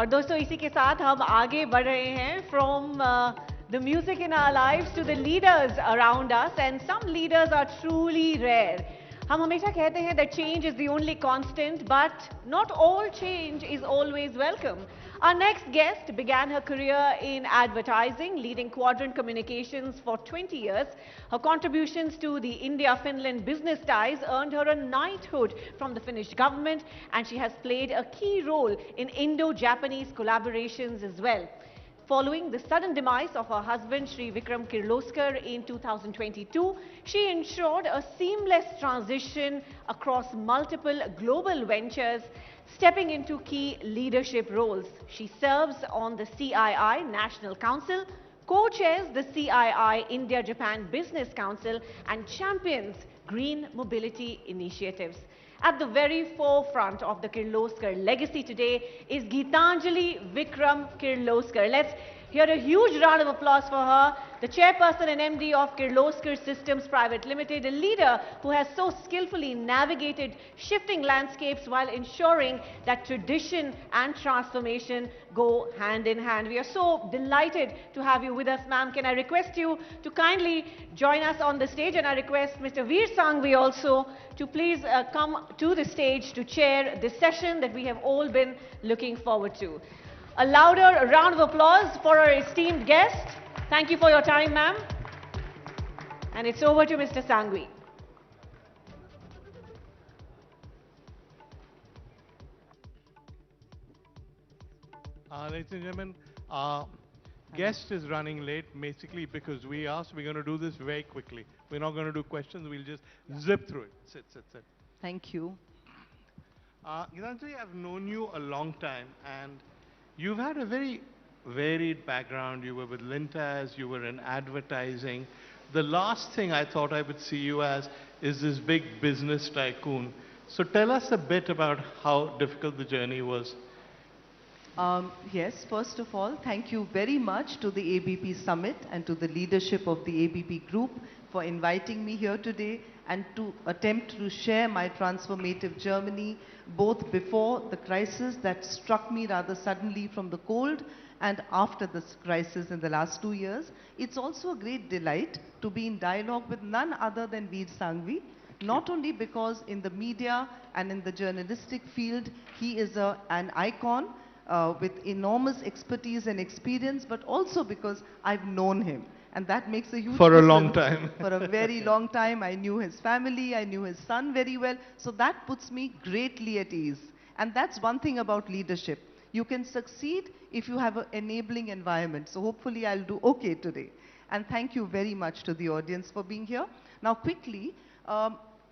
और दोस्तों इसी के साथ हम आगे बढ़ रहे हैं from the music in our lives to the leaders around us, and some leaders are truly rare. हम हमेशा कहते हैं that change is the only constant, but not all change is always welcome. Our next guest began her career in advertising, leading Quadrant Communications for 20 years. Her contributions to the India-Finland business ties earned her a knighthood from the Finnish government, and she has played a key role in Indo-Japanese collaborations as well. Following the sudden demise of her husband, Sri Vikram Kirloskar, in 2022, she ensured a seamless transition across multiple global ventures, stepping into key leadership roles. She serves on the CII National Council, co-chairs the CII India-Japan Business Council, and champions green mobility initiatives. At the very forefront of the Kirloskar legacy today is Geetanjali Vikram Kirloskar. Let's hear a huge round of applause for her, the chairperson and MD of Kirloskar Systems Private Limited, a leader who has so skillfully navigated shifting landscapes while ensuring that tradition and transformation go hand in hand. We are so delighted to have you with us, ma'am. Can I request you to kindly join us on the stage, and I request Mr. Veer Sanghvi also to please come to the stage to chair this session that we have all been looking forward to. A louder round of applause for our esteemed guest. Thank you for your time, ma'am. And it's over to Mr. Sanghvi. Ladies and gentlemen, our guest is running late basically because we asked we're going to do this very quickly. We're not going to do questions, we'll just zip through it. Sit. Thank you. Geetanjali, I've known you a long time, and you've had a very varied background. You were with Lintas, you were in advertising. The last thing I thought I would see you as is this big business tycoon. So tell us a bit about how difficult the journey was. Yes, first of all, thank you very much to the ABP Summit and to the leadership of the ABP Group for inviting me here today and to attempt to share my transformative journey, both before the crisis that struck me rather suddenly from the cold and after this crisis in the last 2 years. It's also a great delight to be in dialogue with none other than Veer Sanghvi, not only because in the media and in the journalistic field, he is an icon with enormous expertise and experience, but also because I've known him. And that makes a huge For a difference. long time. For a very long time. I knew his family, I knew his son very well. So that puts me greatly at ease. And that's one thing about leadership. You can succeed if you have an enabling environment. So hopefully I'll do okay today. And thank you very much to the audience for being here. Now quickly,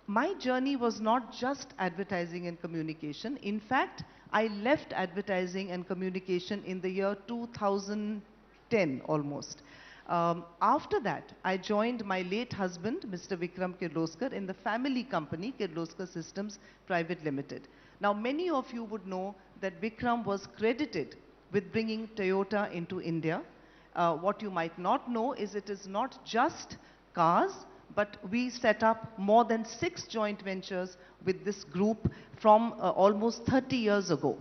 my journey was not just advertising and communication. In fact, I left advertising and communication in the year 2010 almost. After that, I joined my late husband, Mr. Vikram Kirloskar, in the family company, Kirloskar Systems Private Limited. Now, many of you would know that Vikram was credited with bringing Toyota into India. What you might not know is it is not just cars, but we set up more than 6 joint ventures with this group from almost 30 years ago.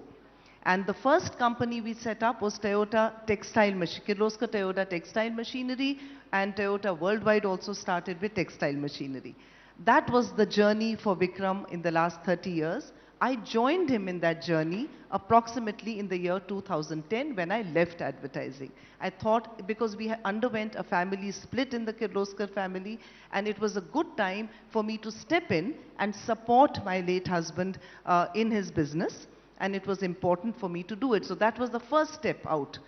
And the first company we set up was Toyota Textile Machinery, Kirloskar Toyota Textile Machinery, and Toyota Worldwide also started with textile machinery. That was the journey for Vikram in the last 30 years. I joined him in that journey approximately in the year 2010 when I left advertising. I thought, because we underwent a family split in the Kirloskar family, and it was a good time for me to step in and support my late husband in his business. And it was important for me to do it. So that was the first step out.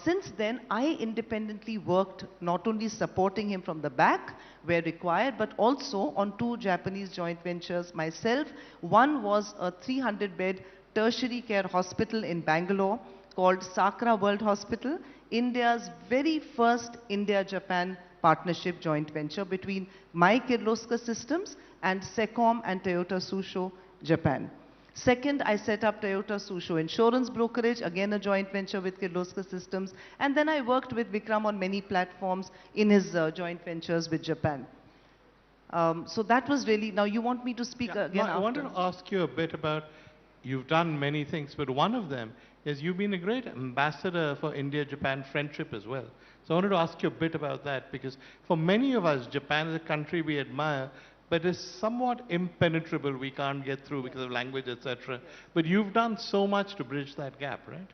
Since then, I independently worked not only supporting him from the back where required, but also on 2 Japanese joint ventures myself. One was a 300-bed tertiary care hospital in Bangalore called Sakra World Hospital, India's very first India-Japan partnership joint venture between my Kirloskar Systems and Secom and Toyota Susho, Japan. Second, I set up Toyota Susho Insurance Brokerage, again a joint venture with Kirloskar Systems. And then I worked with Vikram on many platforms in his joint ventures with Japan. So that was really, now you want me to speak again I after? wanted to ask you a bit about you've done many things, but one of them is you've been a great ambassador for India-Japan friendship as well. So I wanted to ask you a bit about that, because for many of us, Japan is a country we admire, but is somewhat impenetrable. We can't get through because of language, etc. But you've done so much to bridge that gap, right?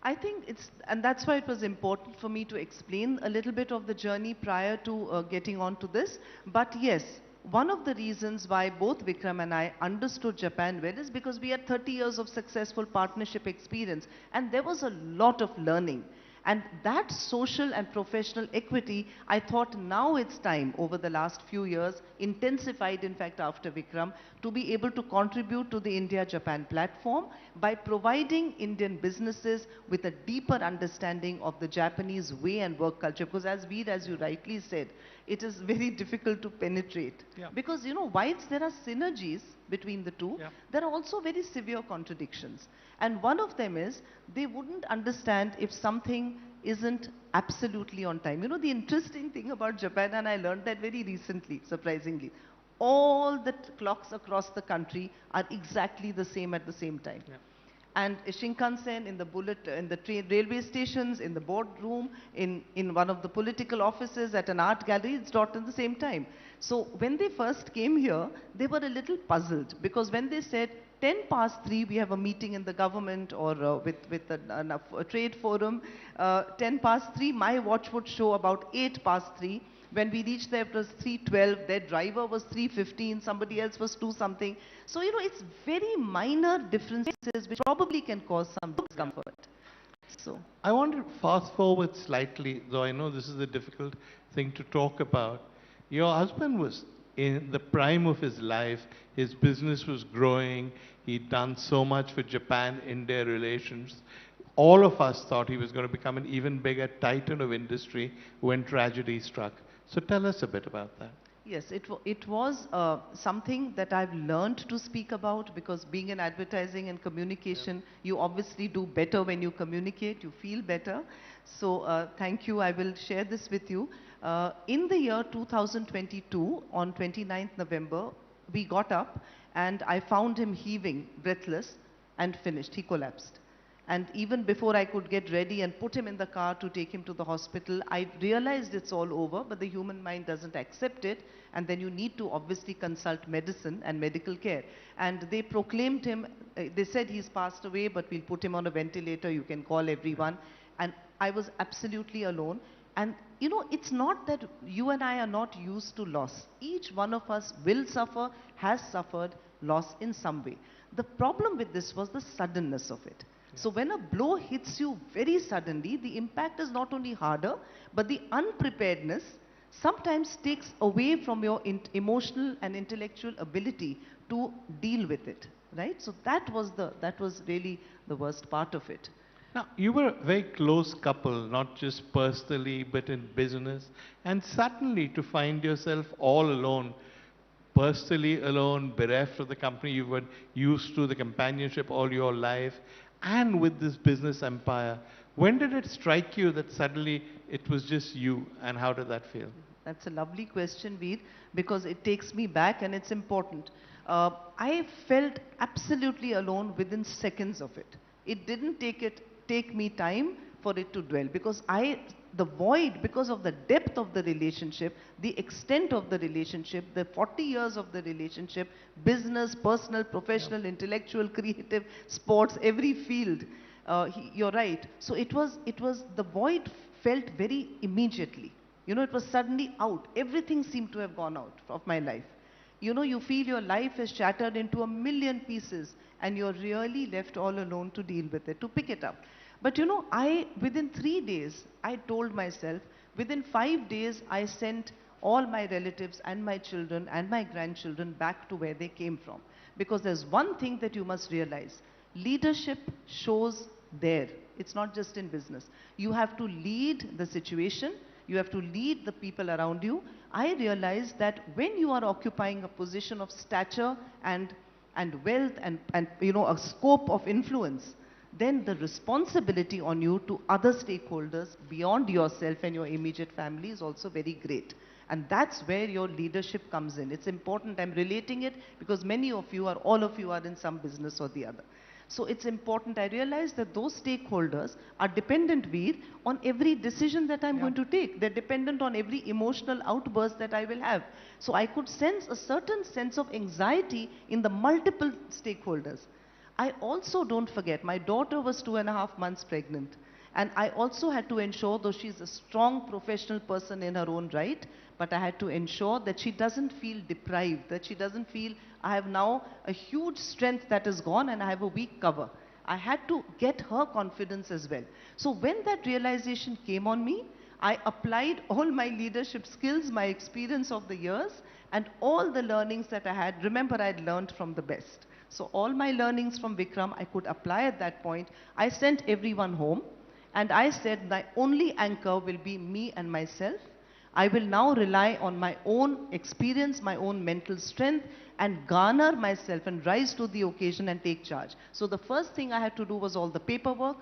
I think and that's why it was important for me to explain a little bit of the journey prior to getting on to this. But yes, one of the reasons why both Vikram and I understood Japan well is because we had 30 years of successful partnership experience, and there was a lot of learning. And that social and professional equity, I thought now it's time, over the last few years, intensified in fact after Vikram, to be able to contribute to the India-Japan platform by providing Indian businesses with a deeper understanding of the Japanese way and work culture. Because as Veer, as you rightly said, it is very difficult to penetrate. Yeah. Because, you know, whilst there are synergies between the two, Yeah. there are also very severe contradictions. And one of them is, they wouldn't understand if something isn't absolutely on time. You know, the interesting thing about Japan, and I learned that very recently, surprisingly, all the clocks across the country are exactly the same at the same time. Yeah. And Shinkansen, in the train, railway stations, in the boardroom, in one of the political offices, at an art gallery, it's not at the same time. So when they first came here, they were a little puzzled, because when they said 10 past 3, we have a meeting in the government or with a trade forum, 10 past 3, my watch would show about 8 past 3. When we reached there, it was 3:12, their driver was 3:15, somebody else was 2 something. So, you know, it's very minor differences which probably can cause some discomfort. So, I want to fast forward slightly, though I know this is a difficult thing to talk about. Your husband was in the prime of his life. His business was growing. He'd done so much for Japan-India relations. All of us thought he was going to become an even bigger titan of industry when tragedy struck. So tell us a bit about that. yes, it was something that I've learned to speak about, because being in advertising and communication, you obviously do better when you communicate, you feel better. So thank you, I will share this with you. In the year 2022, on 29th November, we got up and I found him heaving, breathless, and finished. He collapsed. And even before I could get ready and put him in the car to take him to the hospital, I realized it's all over, but the human mind doesn't accept it. And then you need to obviously consult medicine and medical care. And they proclaimed him, they said he's passed away, but we'll put him on a ventilator, you can call everyone. And I was absolutely alone. And you know, it's not that you and I are not used to loss. Each one of us will suffer, has suffered loss in some way. The problem with this was the suddenness of it. So when a blow hits you very suddenly, the impact is not only harder, but the unpreparedness sometimes takes away from your emotional and intellectual ability to deal with it, right? So that was really the worst part of it. Now, you were a very close couple, not just personally, but in business. And suddenly to find yourself all alone, personally alone, bereft of the company you were used to, the companionship all your life, and with this business empire, when did it strike you that suddenly it was just you, and how did that feel? That's a lovely question, Veer, because it takes me back and it's important. I felt absolutely alone within seconds of it. It didn't take me time for it to dwell, because the void, because of the depth of the relationship, the extent of the relationship, the 40 years of the relationship, business, personal, professional, intellectual, creative, sports, every field, you're right. So it was, the void felt very immediately. You know, it was suddenly out. Everything seemed to have gone out of my life. You know, you feel your life is shattered into a million pieces and you're really left all alone to deal with it, to pick it up. But you know, within 3 days, I told myself, within 5 days, I sent all my relatives and my children and my grandchildren back to where they came from. Because there's one thing that you must realize. Leadership shows there. It's not just in business. You have to lead the situation. You have to lead the people around you. I realized that when you are occupying a position of stature and wealth and you know, a scope of influence, then the responsibility on you to other stakeholders beyond yourself and your immediate family is also very great. And that's where your leadership comes in. It's important. I'm relating it because many of you, or all of you, are in some business or the other. So it's important. I realize that those stakeholders are dependent, Veer, on every decision that I'm going to take. They're dependent on every emotional outburst that I will have. So I could sense a certain sense of anxiety in the multiple stakeholders. I also, don't forget, my daughter was 2.5 months pregnant. And I also had to ensure, though she's a strong professional person in her own right, but I had to ensure that she doesn't feel deprived, that she doesn't feel I have now a huge strength that is gone and I have a weak cover. I had to get her confidence as well. So when that realization came on me, I applied all my leadership skills, my experience of the years, and all the learnings that I had. Remember, I had learned from the best. So all my learnings from Vikram, I could apply at that point. I sent everyone home. And I said, my only anchor will be me and myself. I will now rely on my own experience, my own mental strength, and garner myself and rise to the occasion and take charge. So the first thing I had to do was all the paperwork.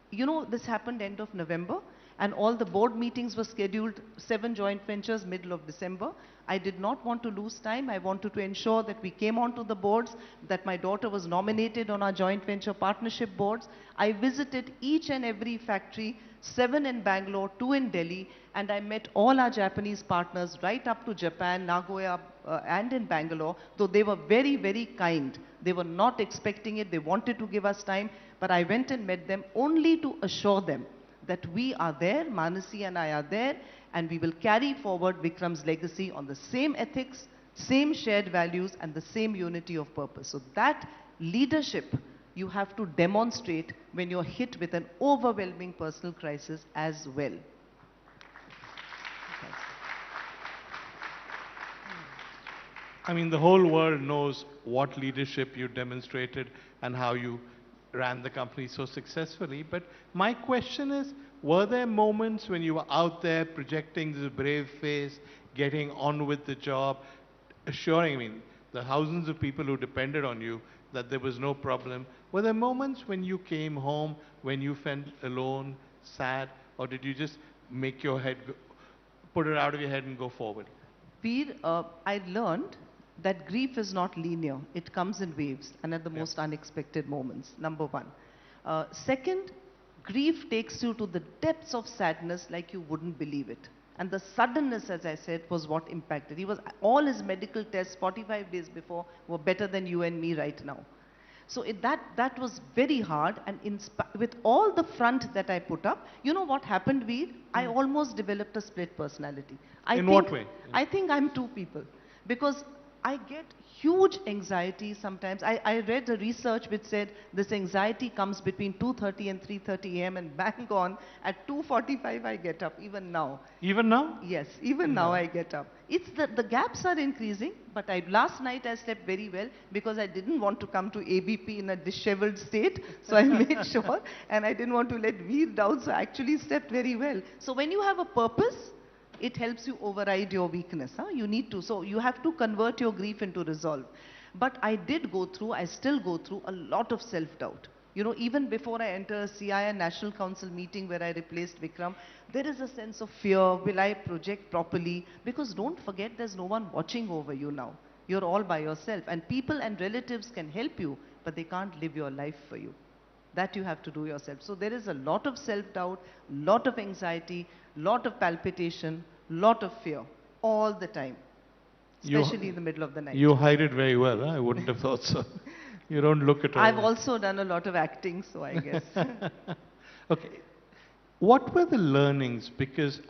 You know, this happened end of November, and all the board meetings were scheduled, 7 joint ventures, middle of December. I did not want to lose time. I wanted to ensure that we came onto the boards, that my daughter was nominated on our joint venture partnership boards. I visited each and every factory, 7 in Bangalore, 2 in Delhi, and I met all our Japanese partners right up to Japan, Nagoya, and in Bangalore, though they were very, very kind. They were not expecting it. They wanted to give us time, but I went and met them only to assure them that we are there, Manasi and I are there, and we will carry forward Vikram's legacy on the same ethics, same shared values, and the same unity of purpose. So that leadership you have to demonstrate when you're hit with an overwhelming personal crisis as well. I mean, the whole world knows what leadership you demonstrated and how you ran the company so successfully. But my question is, were there moments when you were out there projecting this brave face, getting on with the job, assuring, I mean, the thousands of people who depended on you that there was no problem? Were there moments when you came home, when you felt alone, sad, or did you just make your head, put it out of your head and go forward? Veer, I learned that grief is not linear. It comes in waves and at the most unexpected moments, number one. Second, grief takes you to the depths of sadness like you wouldn't believe it. And the suddenness, as I said, was what impacted. All his medical tests 45 days before were better than you and me right now. So that was very hard, and with all the front that I put up, you know what happened, Veer? I almost developed a split personality. In what way? I think I'm 2 people, because I get huge anxiety sometimes. I read a research which said this anxiety comes between 2:30 and 3:30 a.m. and bang on at 2:45 I get up, even now. Even now? Yes, even now I get up. It's the gaps are increasing, but last night I slept very well because I didn't want to come to ABP in a disheveled state, so I made sure, and I didn't want to let Veer down, so I actually slept very well. So when you have a purpose, it helps you override your weakness. You need to. So you have to convert your grief into resolve. But I still go through a lot of self-doubt. You know, even before I enter a CII National Council meeting where I replaced Vikram, there is a sense of fear. Will I project properly? Because don't forget, there's no one watching over you now. You're all by yourself. And people and relatives can help you, but they can't live your life for you. That you have to do yourself. So there is a lot of self-doubt, lot of anxiety, lot of palpitation, lot of fear, all the time, especially in the middle of the night. You hide it very well, huh? I wouldn't have thought so. You don't look at all. I've also done a lot of acting, so I guess. Okay. What were the learnings? Because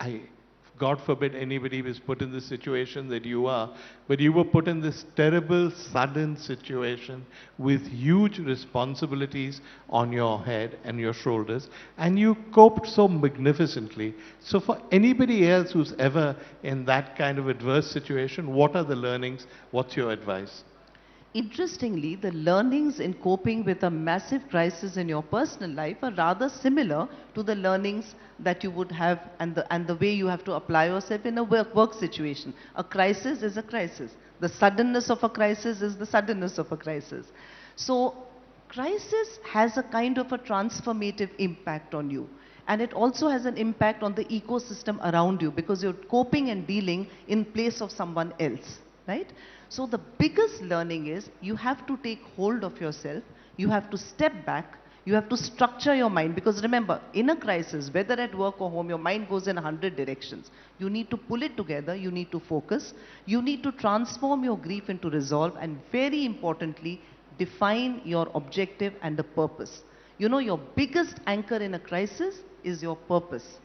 God forbid anybody was put in the situation that you are, but you were put in this terrible, sudden situation with huge responsibilities on your head and your shoulders, and you coped so magnificently. So for anybody else who's ever in that kind of adverse situation, what are the learnings? What's your advice? Interestingly, the learnings in coping with a massive crisis in your personal life are rather similar to the learnings that you would have and the way you have to apply yourself in a work situation. A crisis is a crisis. The suddenness of a crisis is the suddenness of a crisis. So crisis has a kind of a transformative impact on you. And it also has an impact on the ecosystem around you because you're coping and dealing in place of someone else, right? So the biggest learning is you have to take hold of yourself, you have to step back, you have to structure your mind, because remember, in a crisis, whether at work or home, your mind goes in 100 directions. You need to pull it together, you need to focus, you need to transform your grief into resolve, and very importantly, define your objective and the purpose. You know, your biggest anchor in a crisis is your purpose.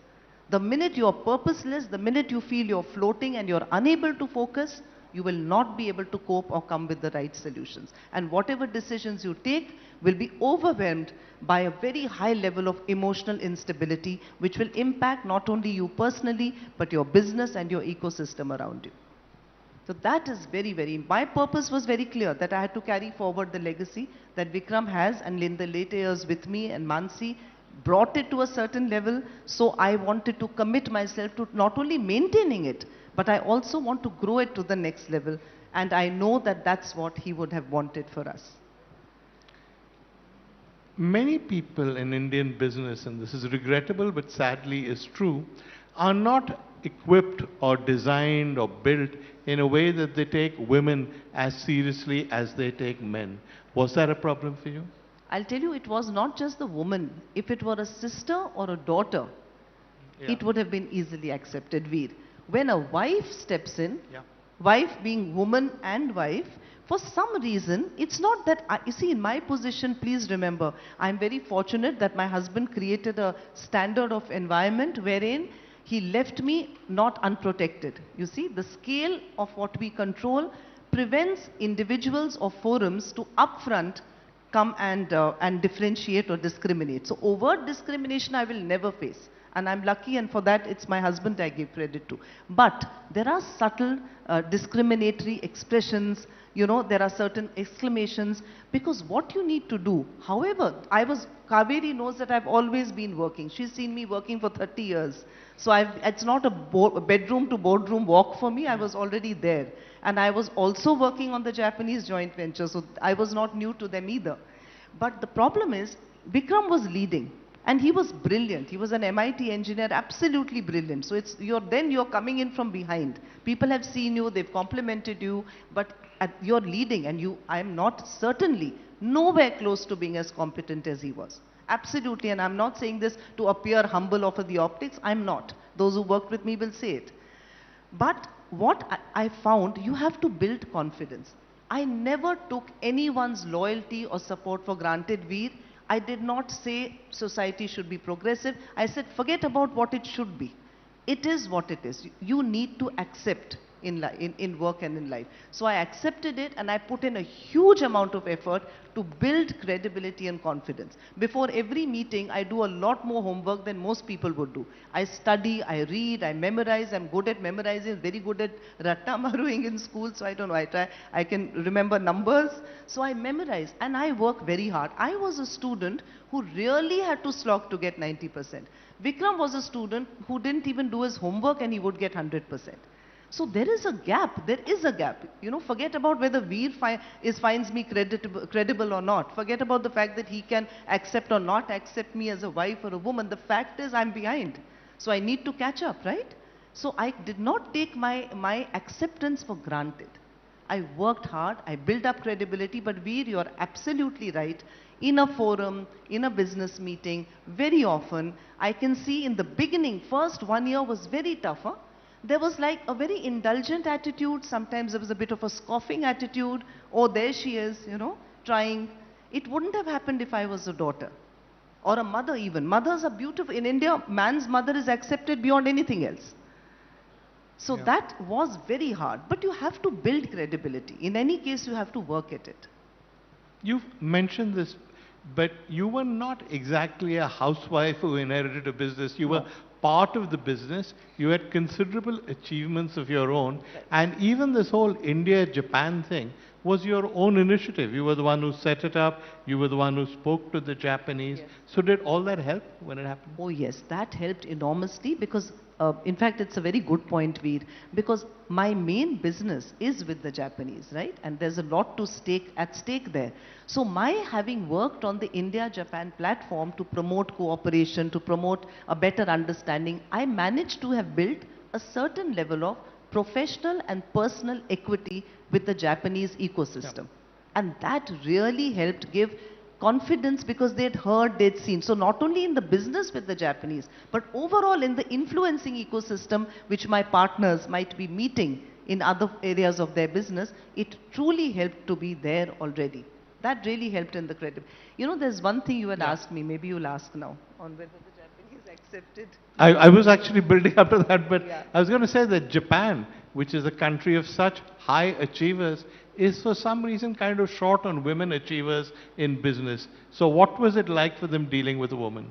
The minute you're purposeless, the minute you feel you're floating and you're unable to focus, you will not be able to cope or come with the right solutions. And whatever decisions you take will be overwhelmed by a very high level of emotional instability, which will impact not only you personally, but your business and your ecosystem around you. So that is very, my purpose was very clear, that I had to carry forward the legacy that Vikram has, and in the later years with me and Mansi, brought it to a certain level. So I wanted to commit myself to not only maintaining it, but I also want to grow it to the next level. And I know that that's what he would have wanted for us. Many people in Indian business, and this is regrettable but sadly is true, are not equipped or designed or built in a way that they take women as seriously as they take men. Was that a problem for you? I'll tell you, it was not just the woman. If it were a sister or a daughter, it would have been easily accepted, Veer. When a wife steps in, wife being woman and wife, for some reason, it's not that, you see, in my position, please remember, I'm very fortunate that my husband created a standard of environment wherein he left me not unprotected. You see, the scale of what we control prevents individuals or forums to upfront come and differentiate or discriminate. So overt discrimination I will never face. And I'm lucky, and for that it's my husband I give credit to. But there are subtle discriminatory expressions, you know, there are certain exclamations, because what you need to do, however, Kaveri knows that I've always been working. She's seen me working for 30 years. So it's not a bedroom to boardroom walk for me, I was already there. And I was also working on the Japanese joint venture, so I was not new to them either. But the problem is, Vikram was leading. And he was brilliant. He was an MIT engineer, absolutely brilliant. So you're coming in from behind. People have seen you, they've complimented you, but you're leading, and I'm not certainly nowhere close to being as competent as he was. Absolutely, and I'm not saying this to appear humble or for the optics. I'm not. Those who worked with me will say it. But what I found, you have to build confidence. I never took anyone's loyalty or support for granted, Veer. I did not say society should be progressive. I said, forget about what it should be. It is what it is. You need to accept in work and in life. So I accepted it, and I put in a huge amount of effort to build credibility and confidence. Before every meeting, I do a lot more homework than most people would do. I study, I read, I memorize. I'm good at memorizing, very good at ratta maruing in school, so I don't know, I can remember numbers. So I memorize, and I work very hard. I was a student who really had to slog to get 90%. Vikram was a student who didn't even do his homework, and he would get 100%. So there is a gap. You know, forget about whether Veer finds me credible or not. Forget about the fact that he can accept or not accept me as a wife or a woman. The fact is I'm behind. So I need to catch up, right? So I did not take my acceptance for granted. I worked hard, I built up credibility, but Veer, you're absolutely right. In a forum, in a business meeting, very often, I can see in the beginning, first 1 year was very tougher. There was like a very indulgent attitude. Sometimes there was a bit of a scoffing attitude. Oh, there she is, you know, trying. It wouldn't have happened if I was a daughter or a mother even. Mothers are beautiful. In India, man's mother is accepted beyond anything else. So that was very hard. But you have to build credibility. In any case, you have to work at it. You've mentioned this, but you were not exactly a housewife who inherited a business. You were part of the business, you had considerable achievements of your own, and even this whole India-Japan thing was your own initiative. You were the one who set it up, you were the one who spoke to the Japanese. Yes. So did all that help when it happened? Oh yes, that helped enormously because, in fact, it's a very good point, Veer, because my main business is with the Japanese, right? And there's a lot at stake there. So my having worked on the India-Japan platform to promote cooperation, to promote a better understanding, I managed to have built a certain level of professional and personal equity with the Japanese ecosystem. And that really helped give confidence because they'd heard, they'd seen. So not only in the business with the Japanese, but overall in the influencing ecosystem which my partners might be meeting in other areas of their business, it truly helped to be there already. That really helped in the credit. You know, there's one thing you had asked me, maybe you'll ask now, on whether the Japanese accepted. I was actually building up to that, but Yeah. I was going to say that Japan, which is a country of such high achievers, is for some reason kind of short on women achievers in business. So what was it like for them dealing with a woman?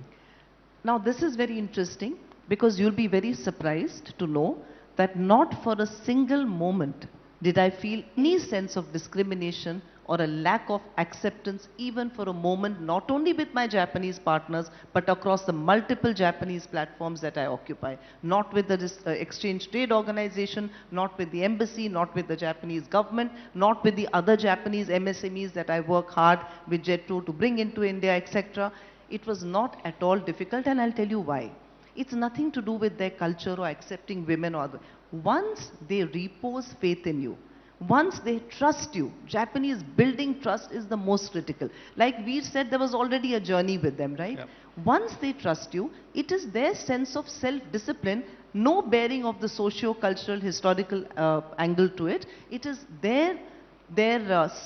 Now this is very interesting because you'll be very surprised to know that not for a single moment did I feel any sense of discrimination or a lack of acceptance even for a moment, not only with my Japanese partners, but across the multiple Japanese platforms that I occupy. Not with the Exchange Trade Organization, not with the embassy, not with the Japanese government, not with the other Japanese MSMEs that I work hard with JETRO to bring into India, etc. It was not at all difficult, and I'll tell you why. It's nothing to do with their culture or accepting women or other. Once they repose faith in you, once they trust you, Japanese building trust is the most critical. Like we said, there was already a journey with them, right? Yep. Once they trust you, it is their sense of self-discipline, no bearing of the socio-cultural, historical angle to it. It is their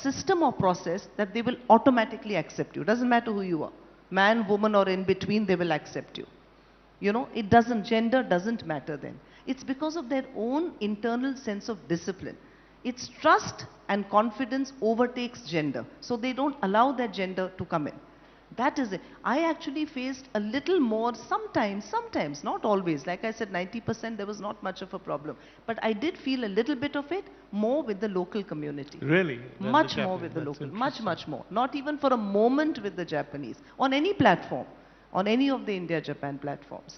system or process that they will automatically accept you. Doesn't matter who you are. Man, woman or in between, they will accept you. You know, it doesn't, gender doesn't matter then. It's because of their own internal sense of discipline. It's trust and confidence overtakes gender. So they don't allow that gender to come in. That is it. I actually faced a little more sometimes, not always. Like I said, 90% there was not much of a problem. But I did feel a little bit of it more with the local community. Really? Much more with the local. Much more. Not even for a moment with the Japanese. On any platform. On any of the India-Japan platforms.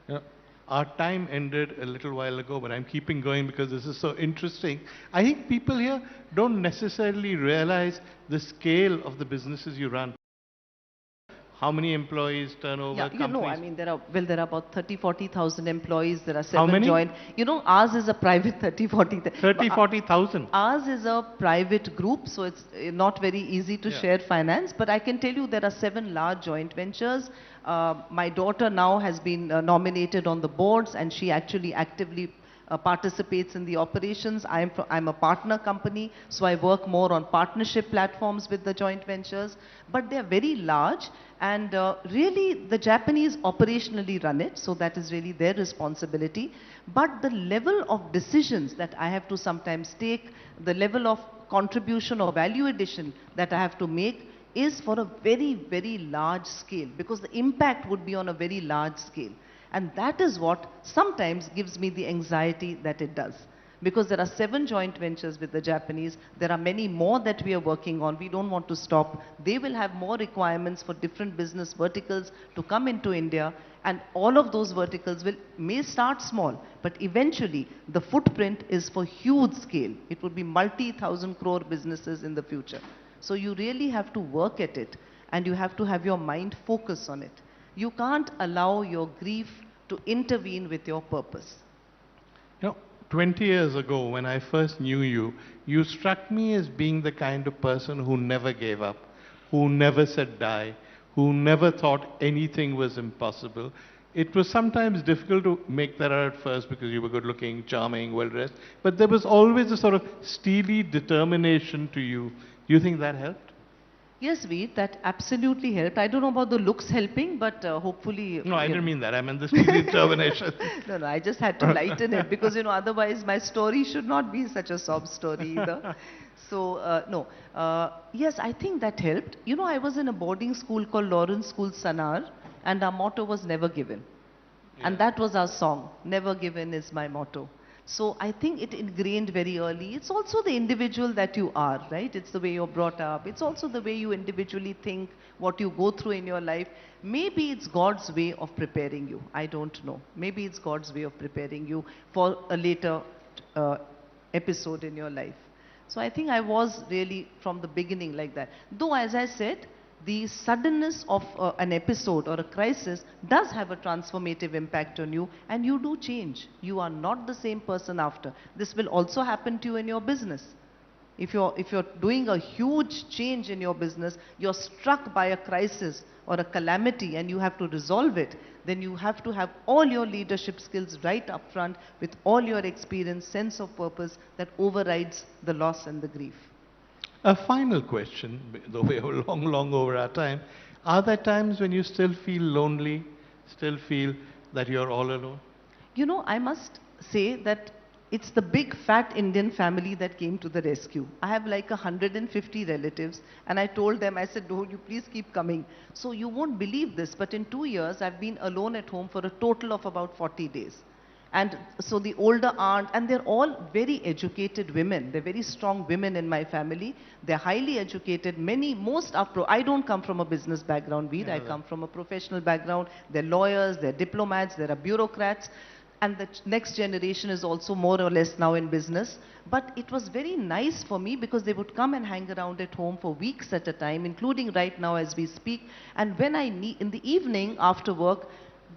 Yeah. Our time ended a little while ago, but I'm keeping going because this is so interesting. I think people here don't necessarily realize the scale of the businesses you run. How many employees, turnover, Yeah, companies? you know, I mean, there are about 30-40,000 employees. There are How 7 many? joint. You know, ours is a private 30-40. 30-40,000. Ours is a private group, so it's not very easy to share finance. But I can tell you there are 7 large joint ventures. My daughter now has been nominated on the boards, and she actually actively participates in the operations. I'm a partner company, so I work more on partnership platforms with the joint ventures. But they're very large, and really the Japanese operationally run it, so that is really their responsibility. But the level of decisions that I have to sometimes take, the level of contribution or value addition that I have to make is for a very, very large scale, because the impact would be on a very large scale. And that is what sometimes gives me the anxiety that it does. Because there are 7 joint ventures with the Japanese, there are many more that we are working on. We don't want to stop. They will have more requirements for different business verticals to come into India, and all of those verticals may start small, but eventually the footprint is for huge scale. It would be multi-thousand crore businesses in the future. So you really have to work at it, and you have to have your mind focus on it. You can't allow your grief to intervene with your purpose. You know, 20 years ago, when I first knew you, you struck me as being the kind of person who never gave up, who never said die, who never thought anything was impossible. It was sometimes difficult to make that out at first because you were good looking, charming, well dressed, but there was always a sort of steely determination to you. Do you think that helped? Yes, Veer, that absolutely helped. I don't know about the looks helping, but hopefully... No, I didn't mean that. I meant the steely determination. No, I just had to lighten it because, you know, otherwise my story should not be such a sob story either. So, no. Yes, I think that helped. You know, I was in a boarding school called Lawrence School, Sanar, and our motto was never given. And that was our song. Never give in is my motto. So I think it ingrained very early. It's also the individual that you are, right? It's the way you're brought up. It's also the way you individually think, what you go through in your life. Maybe it's God's way of preparing you. I don't know. Maybe it's God's way of preparing you for a later episode in your life. So I think I was really from the beginning like that. Though, as I said, the suddenness of an episode or a crisis does have a transformative impact on you, and you do change. You are not the same person after. This will also happen to you in your business. If you're doing a huge change in your business, you're struck by a crisis or a calamity and you have to resolve it, then you have to have all your leadership skills right up front with all your experience, sense of purpose that overrides the loss and the grief. A final question, though we are long over our time. Are there times when you still feel lonely, still feel that you're all alone? You know, I must say that it's the big fat Indian family that came to the rescue. I have like 150 relatives, and I told them, I said, "Oh, you please keep coming." So you won't believe this, but in 2 years, I've been alone at home for a total of about 40 days. And so the older aunt, and they're all very educated women. They're very strong women in my family. They're highly educated. Most are I don't come from a business background, Veer. I come from a professional background. They're lawyers, they're diplomats, they're bureaucrats. And the next generation is also more or less now in business. But it was very nice for me because they would come and hang around at home for weeks at a time, including right now as we speak. And when I need, in the evening after work,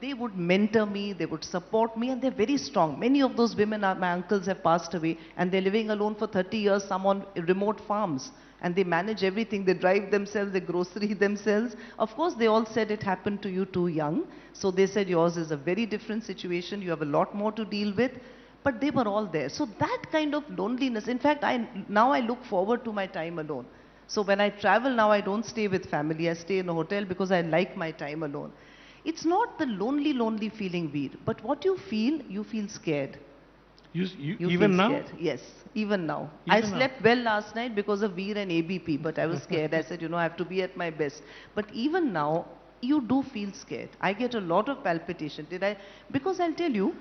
they would mentor me, they would support me, and they're very strong. Many of those women, my uncles, have passed away, and they're living alone for 30 years, some on remote farms. And they manage everything. They drive themselves, they grocery themselves. Of course, they all said it happened to you too young. So they said yours is a very different situation. You have a lot more to deal with. But they were all there. So that kind of loneliness, in fact, now I look forward to my time alone. So when I travel now, I don't stay with family. I stay in a hotel because I like my time alone. It's not the lonely feeling, Veer. But what you feel scared. You feel even now? Scared. Yes, even now. Even I now? slept well last night because of Veer and ABP, but I was scared. I said, I have to be at my best. But even now, you do feel scared. I get a lot of palpitation. Because I'll tell you,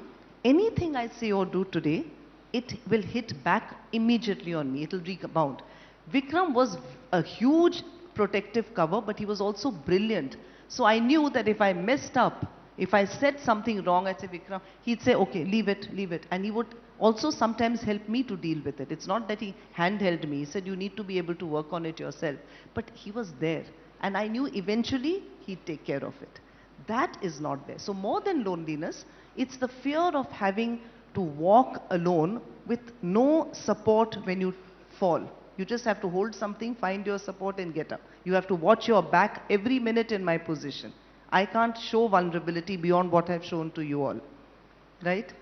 anything I say or do today, it will hit back immediately on me. It will rebound. Vikram was a huge protective cover, but he was also brilliant. So I knew that if I messed up, if I said something wrong, I'd say, Vikram, he'd say, okay, leave it. And he would also sometimes help me to deal with it. It's not that he handheld me. He said, you need to be able to work on it yourself. But he was there. And I knew eventually he'd take care of it. That is not there. So more than loneliness, it's the fear of having to walk alone with no support when you fall. You just have to hold something, find your support and get up. You have to watch your back every minute in my position. I can't show vulnerability beyond what I've shown to you all. Right?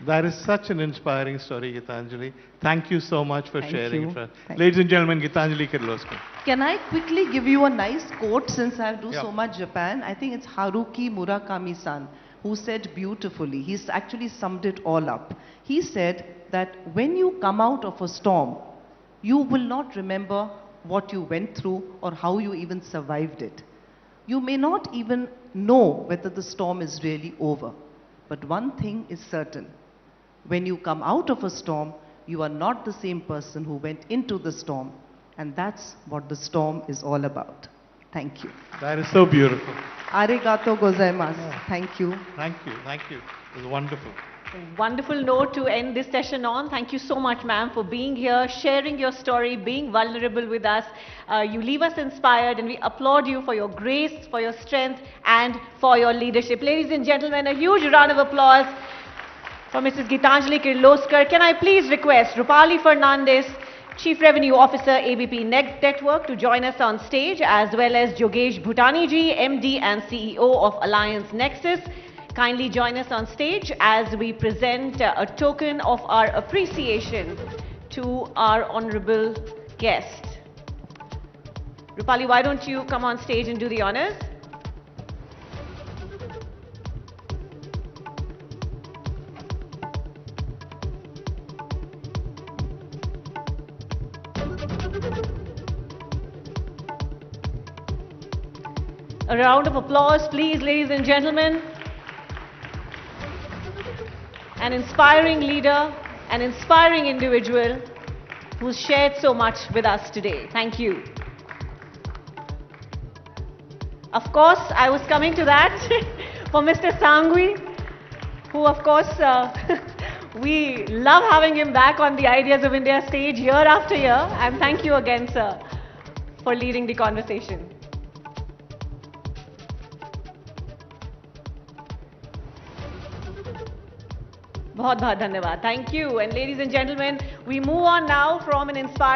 That is such an inspiring story, Geetanjali. Thank you so much for sharing it. Thank Ladies and gentlemen, Geetanjali Kirloskar. Can I quickly give you a nice quote since I do Yeah. so much Japan? I think it's Haruki Murakami-san who said beautifully, he's actually summed it all up. He said that when you come out of a storm, you will not remember what you went through or how you even survived it. You may not even know whether the storm is really over. But one thing is certain. When you come out of a storm, you are not the same person who went into the storm. And that's what the storm is all about. Thank you. That is so beautiful. Arigato gozaimasu. Thank you. Thank you. It was wonderful. Wonderful note to end this session on. Thank you so much, ma'am, for being here, sharing your story, being vulnerable with us. You leave us inspired, and we applaud you for your grace, for your strength, and for your leadership. Ladies and gentlemen, a huge round of applause for Mrs. Geetanjali Kirloskar. Can I please request Rupali Fernandez, Chief Revenue Officer, ABP Network, to join us on stage, as well as Jogesh Bhutani ji, MD and CEO of Alliance Nexus. Kindly join us on stage as we present a token of our appreciation to our honorable guest. Rupali, why don't you come on stage and do the honors? A round of applause, please, ladies and gentlemen. An inspiring leader, an inspiring individual who's shared so much with us today. Thank you. Of course, I was coming to that for Mr. Sangvi, who of course, we love having him back on the Ideas of India stage year after year. And thank you again, sir, for leading the conversation. बहुत बहुत धन्यवाद. Thank you. And ladies and gentlemen, we move on now from an inspiring